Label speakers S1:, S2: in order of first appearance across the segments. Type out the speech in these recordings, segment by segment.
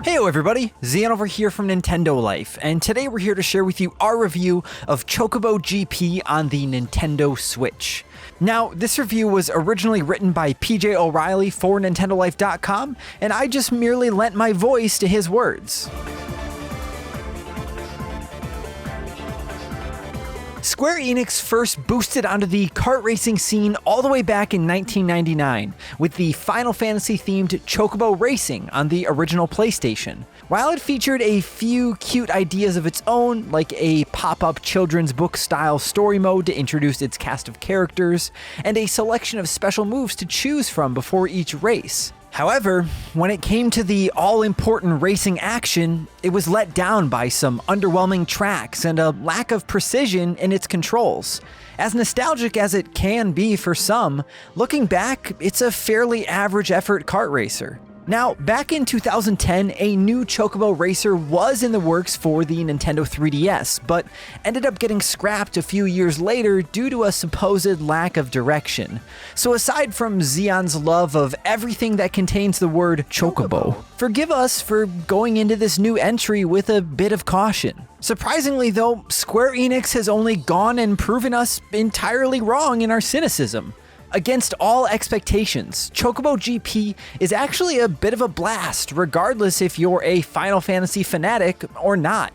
S1: Heyo everybody, Zion over here from Nintendo Life, and today we're here to share with you our review of Chocobo GP on the Nintendo Switch. Now, this review was originally written by PJ O'Reilly for NintendoLife.com, and I just merely lent my voice to his words. Square Enix first boosted onto the kart racing scene all the way back in 1999 with the Final Fantasy themed Chocobo Racing on the original PlayStation. While it featured a few cute ideas of its own, like a pop-up children's book style story mode to introduce its cast of characters, and a selection of special moves to choose from before each race. However, when it came to the all-important racing action, it was let down by some underwhelming tracks and a lack of precision in its controls. As nostalgic as it can be for some, looking back, it's a fairly average effort kart racer. Now, back in 2010, a new Chocobo Racer was in the works for the Nintendo 3DS, but ended up getting scrapped a few years later due to a supposed lack of direction. So aside from Xion's love of everything that contains the word Chocobo, forgive us for going into this new entry with a bit of caution. Surprisingly though, Square Enix has only gone and proven us entirely wrong in our cynicism. Against all expectations, Chocobo GP is actually a bit of a blast, regardless if you're a Final Fantasy fanatic or not.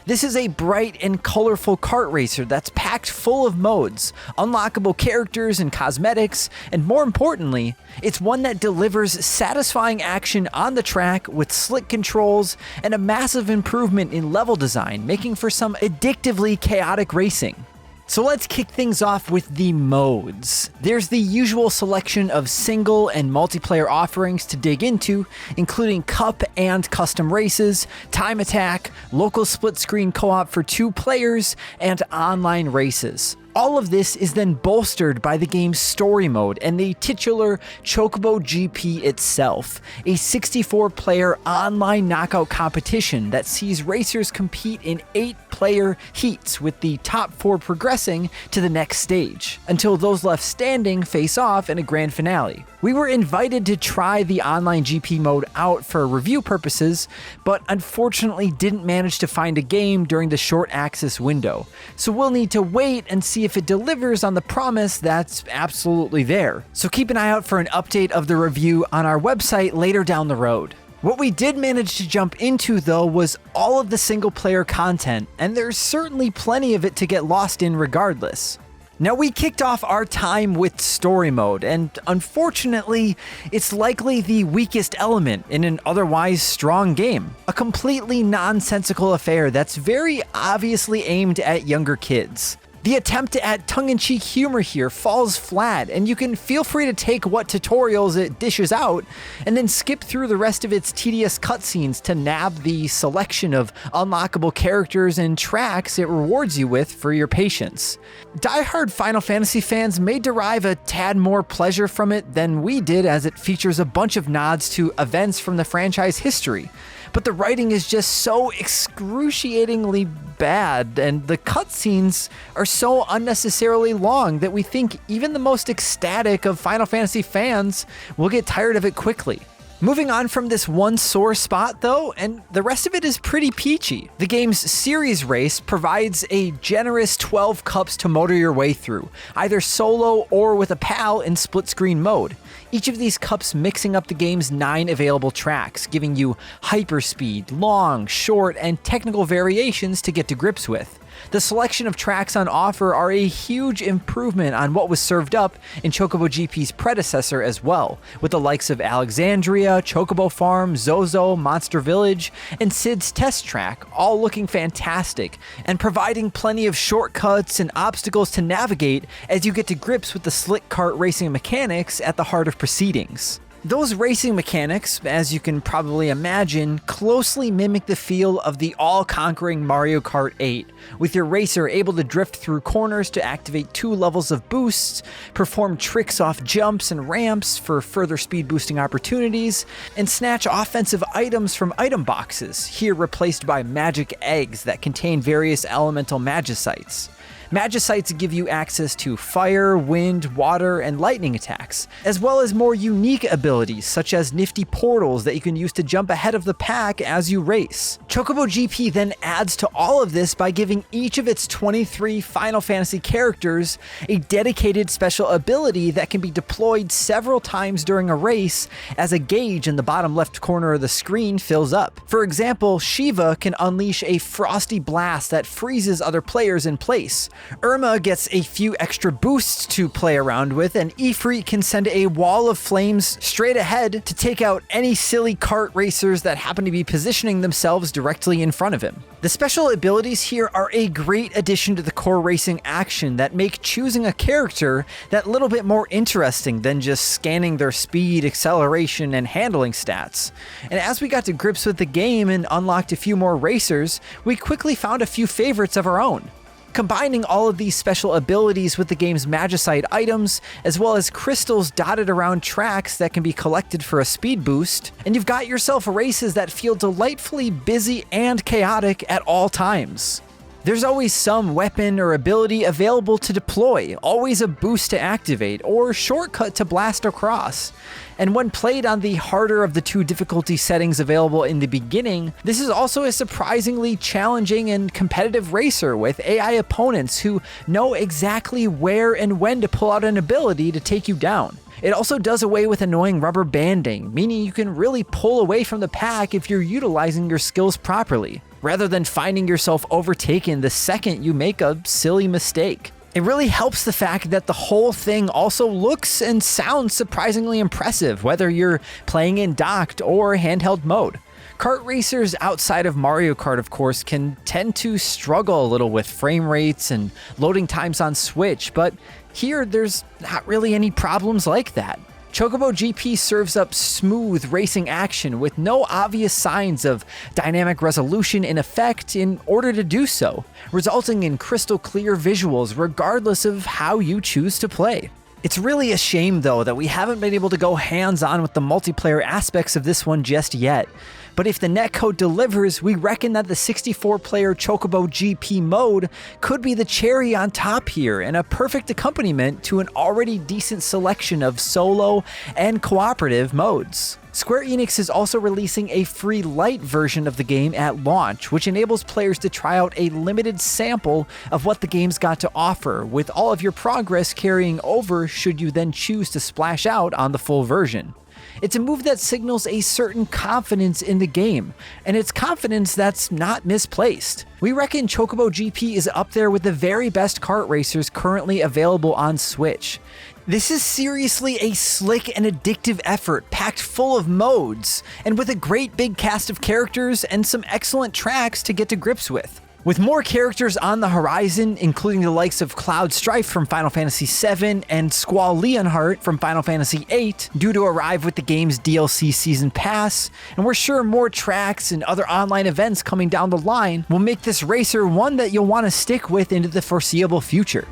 S1: This is a bright and colorful kart racer that's packed full of modes, unlockable characters and cosmetics, and more importantly, it's one that delivers satisfying action on the track with slick controls and a massive improvement in level design, making for some addictively chaotic racing. So let's kick things off with the modes. There's the usual selection of single and multiplayer offerings to dig into, including cup and custom races, time attack, local split screen co-op for 2 players, and online races. All of this is then bolstered by the game's story mode and the titular Chocobo GP itself, a 64-player online knockout competition that sees racers compete in 8-player heats, with the top 4 progressing to the next stage, until those left standing face off in a grand finale. We were invited to try the online GP mode out for review purposes, but unfortunately didn't manage to find a game during the short access window, so we'll need to wait and see if it delivers on the promise that's absolutely there. So keep an eye out for an update of the review on our website later down the road. What we did manage to jump into though was all of the single player content, and there's certainly plenty of it to get lost in regardless. Now, we kicked off our time with story mode, and unfortunately, it's likely the weakest element in an otherwise strong game. A completely nonsensical affair that's very obviously aimed at younger kids. The attempt at tongue-in-cheek humor here falls flat, and you can feel free to take what tutorials it dishes out, and then skip through the rest of its tedious cutscenes to nab the selection of unlockable characters and tracks it rewards you with for your patience. Die-hard Final Fantasy fans may derive a tad more pleasure from it than we did, as it features a bunch of nods to events from the franchise history. But the writing is just so excruciatingly bad, and the cutscenes are so unnecessarily long that we think even the most ecstatic of Final Fantasy fans will get tired of it quickly. Moving on from this one sore spot though, and the rest of it is pretty peachy. The game's series race provides a generous 12 cups to motor your way through, either solo or with a pal in split screen mode. Each of these cups mixing up the game's 9 available tracks, giving you hyperspeed, long, short, and technical variations to get to grips with. The selection of tracks on offer are a huge improvement on what was served up in Chocobo GP's predecessor as well, with the likes of Alexandria, Chocobo Farm, Zozo, Monster Village, and Sid's Test Track, all looking fantastic, and providing plenty of shortcuts and obstacles to navigate as you get to grips with the slick kart racing mechanics at the heart of proceedings. Those racing mechanics, as you can probably imagine, closely mimic the feel of the all-conquering Mario Kart 8, with your racer able to drift through corners to activate 2 levels of boosts, perform tricks off jumps and ramps for further speed boosting opportunities, and snatch offensive items from item boxes, here replaced by magic eggs that contain various elemental magicites. Magicites give you access to fire, wind, water, and lightning attacks, as well as more unique abilities such as nifty portals that you can use to jump ahead of the pack as you race. Chocobo GP then adds to all of this by giving each of its 23 Final Fantasy characters a dedicated special ability that can be deployed several times during a race as a gauge in the bottom left corner of the screen fills up. For example, Shiva can unleash a frosty blast that freezes other players in place. Irma gets a few extra boosts to play around with, and Ifrit can send a wall of flames straight ahead to take out any silly kart racers that happen to be positioning themselves directly in front of him. The special abilities here are a great addition to the core racing action that make choosing a character that little bit more interesting than just scanning their speed, acceleration, and handling stats. And as we got to grips with the game and unlocked a few more racers, we quickly found a few favorites of our own. Combining all of these special abilities with the game's Magicite items, as well as crystals dotted around tracks that can be collected for a speed boost, and you've got yourself races that feel delightfully busy and chaotic at all times. There's always some weapon or ability available to deploy, always a boost to activate, or shortcut to blast across. And when played on the harder of the two difficulty settings available in the beginning, this is also a surprisingly challenging and competitive racer with AI opponents who know exactly where and when to pull out an ability to take you down. It also does away with annoying rubber banding, meaning you can really pull away from the pack if you're utilizing your skills properly, rather than finding yourself overtaken the second you make a silly mistake. It really helps the fact that the whole thing also looks and sounds surprisingly impressive, whether you're playing in docked or handheld mode. Kart racers outside of Mario Kart, of course, can tend to struggle a little with frame rates and loading times on Switch, but here there's not really any problems like that. Chocobo GP serves up smooth racing action with no obvious signs of dynamic resolution in effect in order to do so, resulting in crystal clear visuals regardless of how you choose to play. It's really a shame though that we haven't been able to go hands-on with the multiplayer aspects of this one just yet. But if the netcode delivers, we reckon that the 64-player Chocobo GP mode could be the cherry on top here and a perfect accompaniment to an already decent selection of solo and cooperative modes. Square Enix is also releasing a free light version of the game at launch, which enables players to try out a limited sample of what the game's got to offer, with all of your progress carrying over should you then choose to splash out on the full version. It's a move that signals a certain confidence in the game, and it's confidence that's not misplaced. We reckon Chocobo GP is up there with the very best kart racers currently available on Switch. This is seriously a slick and addictive effort packed full of modes, and with a great big cast of characters and some excellent tracks to get to grips with. With more characters on the horizon, including the likes of Cloud Strife from Final Fantasy VII and Squall Leonhardt from Final Fantasy VIII, due to arrive with the game's DLC Season Pass, and we're sure more tracks and other online events coming down the line will make this racer one that you'll want to stick with into the foreseeable future.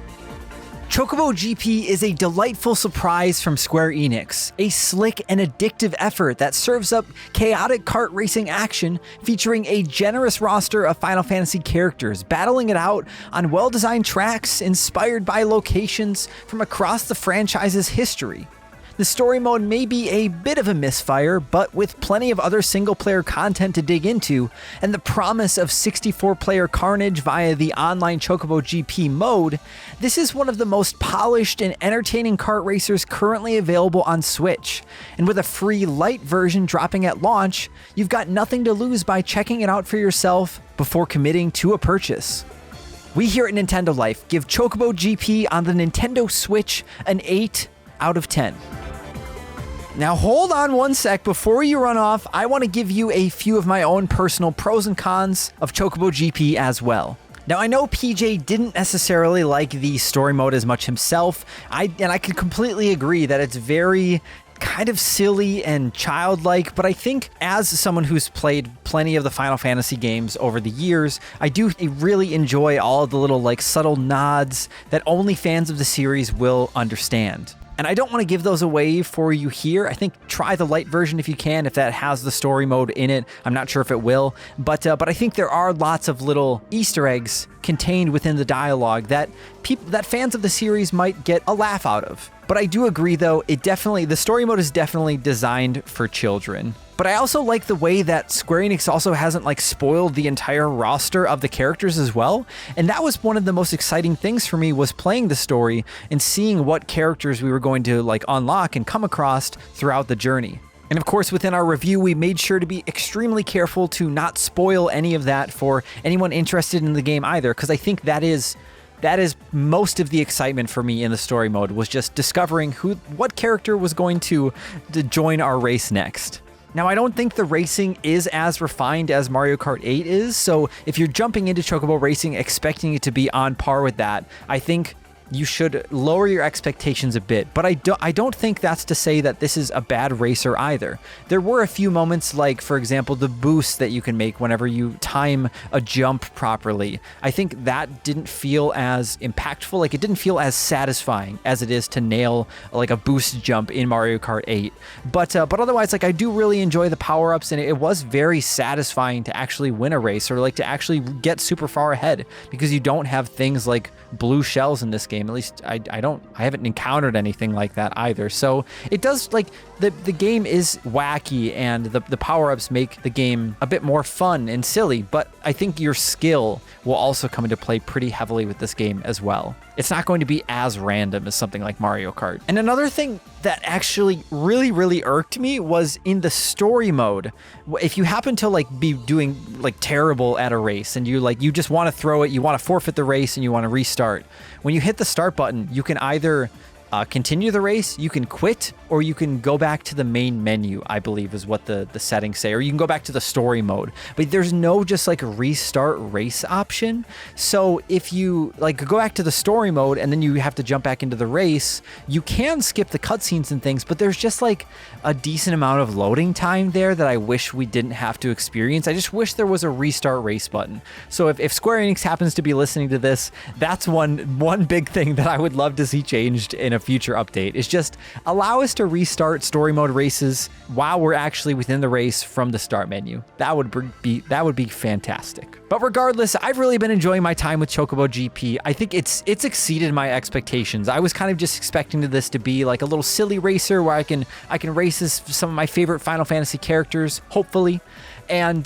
S1: Chocobo GP is a delightful surprise from Square Enix, a slick and addictive effort that serves up chaotic kart racing action featuring a generous roster of Final Fantasy characters battling it out on well-designed tracks inspired by locations from across the franchise's history. The story mode may be a bit of a misfire, but with plenty of other single-player content to dig into, and the promise of 64-player carnage via the online Chocobo GP mode, this is one of the most polished and entertaining kart racers currently available on Switch. And with a free light version dropping at launch, you've got nothing to lose by checking it out for yourself before committing to a purchase. We here at Nintendo Life give Chocobo GP on the Nintendo Switch an 8 out of 10. Now hold on one sec, before you run off, I want to give you a few of my own personal pros and cons of Chocobo GP as well. Now I know PJ didn't necessarily like the story mode as much himself, and I can completely agree that it's very kind of silly and childlike, but I think as someone who's played plenty of the Final Fantasy games over the years, I do really enjoy all of the little subtle nods that only fans of the series will understand. And I don't want to give those away for you here. I think try the light version if you can, if that has the story mode in it. I'm not sure if it will, but I think there are lots of little Easter eggs contained within the dialogue that fans of the series might get a laugh out of. But I do agree, though, the story mode is definitely designed for children. But I also like the way that Square Enix also hasn't like spoiled the entire roster of the characters as well. And that was one of the most exciting things for me, was playing the story and seeing what characters we were going to like unlock and come across throughout the journey. And of course, within our review, we made sure to be extremely careful to not spoil any of that for anyone interested in the game either, because I think that is most of the excitement for me in the story mode, was just discovering what character was going to join our race next. Now, I don't think the racing is as refined as Mario Kart 8 is, so if you're jumping into Chocobo Racing expecting it to be on par with that, I think you should lower your expectations a bit. But I don't think that's to say that this is a bad racer either. There were a few moments, like, for example, the boost that you can make whenever you time a jump properly. I think that didn't feel as impactful. Like, it didn't feel as satisfying as it is to nail like a boost jump in Mario Kart 8. But otherwise, like, I do really enjoy the power-ups, and it was very satisfying to actually win a race, or like to actually get super far ahead, because you don't have things like blue shells in this game. At least I haven't encountered anything like that either. So it does, like, the game is wacky, and the power-ups make the game a bit more fun and silly, but I think your skill will also come into play pretty heavily with this game as well. It's not going to be as random as something like Mario Kart. And another thing that actually really irked me was in the story mode. If you happen to like be doing like terrible at a race, and you just want to throw it, you want to forfeit the race, and you want to restart, when you hit the start button, you can either continue the race, you can quit, or you can go back to the main menu, I believe is what the settings say, or you can go back to the story mode. But there's no just like restart race option. So if you like go back to the story mode and then you have to jump back into the race, you can skip the cutscenes and things, but there's just like a decent amount of loading time there that I wish we didn't have to experience. I just wish there was a restart race button. So if Square Enix happens to be listening to this, that's one big thing that I would love to see changed in a future update, is just allow us to restart story mode races while we're actually within the race from the start menu. That would be fantastic. But regardless, I've really been enjoying my time with Chocobo GP. I think it's exceeded my expectations. I was kind of just expecting this to be like a little silly racer where I can race as some of my favorite Final Fantasy characters, hopefully, and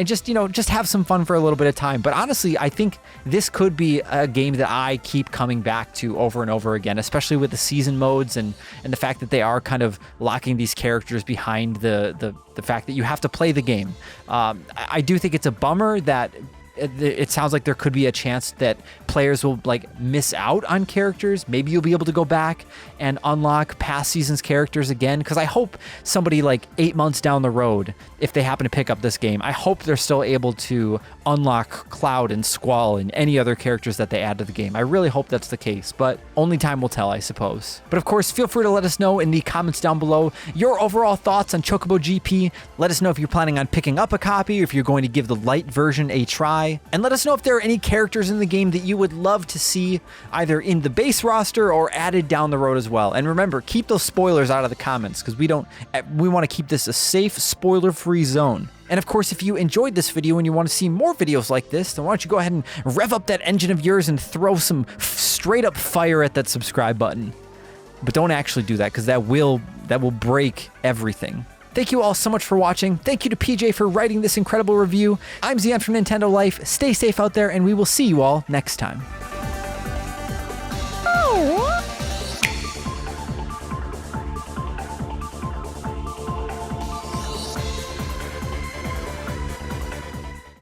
S1: just have some fun for a little bit of time. But honestly, I think this could be a game that I keep coming back to over and over again, especially with the season modes and the fact that they are kind of locking these characters behind the fact that you have to play the game. I do think it's a bummer that it sounds like there could be a chance that players will like miss out on characters. Maybe you'll be able to go back and unlock past seasons characters again, because I hope somebody like 8 months down the road, if they happen to pick up this game, I hope they're still able to unlock Cloud and Squall and any other characters that they add to the game. I really hope that's the case, but only time will tell, I suppose. But of course, feel free to let us know in the comments down below your overall thoughts on Chocobo GP. Let us know if you're planning on picking up a copy, or if you're going to give the light version a try. And let us know if there are any characters in the game that you would love to see either in the base roster or added down the road as well. And remember, keep those spoilers out of the comments, because we want to keep this a safe, spoiler-free zone. And of course, if you enjoyed this video and you want to see more videos like this, then why don't you go ahead and rev up that engine of yours and throw some straight up fire at that subscribe button. But don't actually do that, because that will break everything. Thank you all so much for watching. Thank you to PJ for writing this incredible review. I'm Zion from Nintendo Life. Stay safe out there, and we will see you all next time.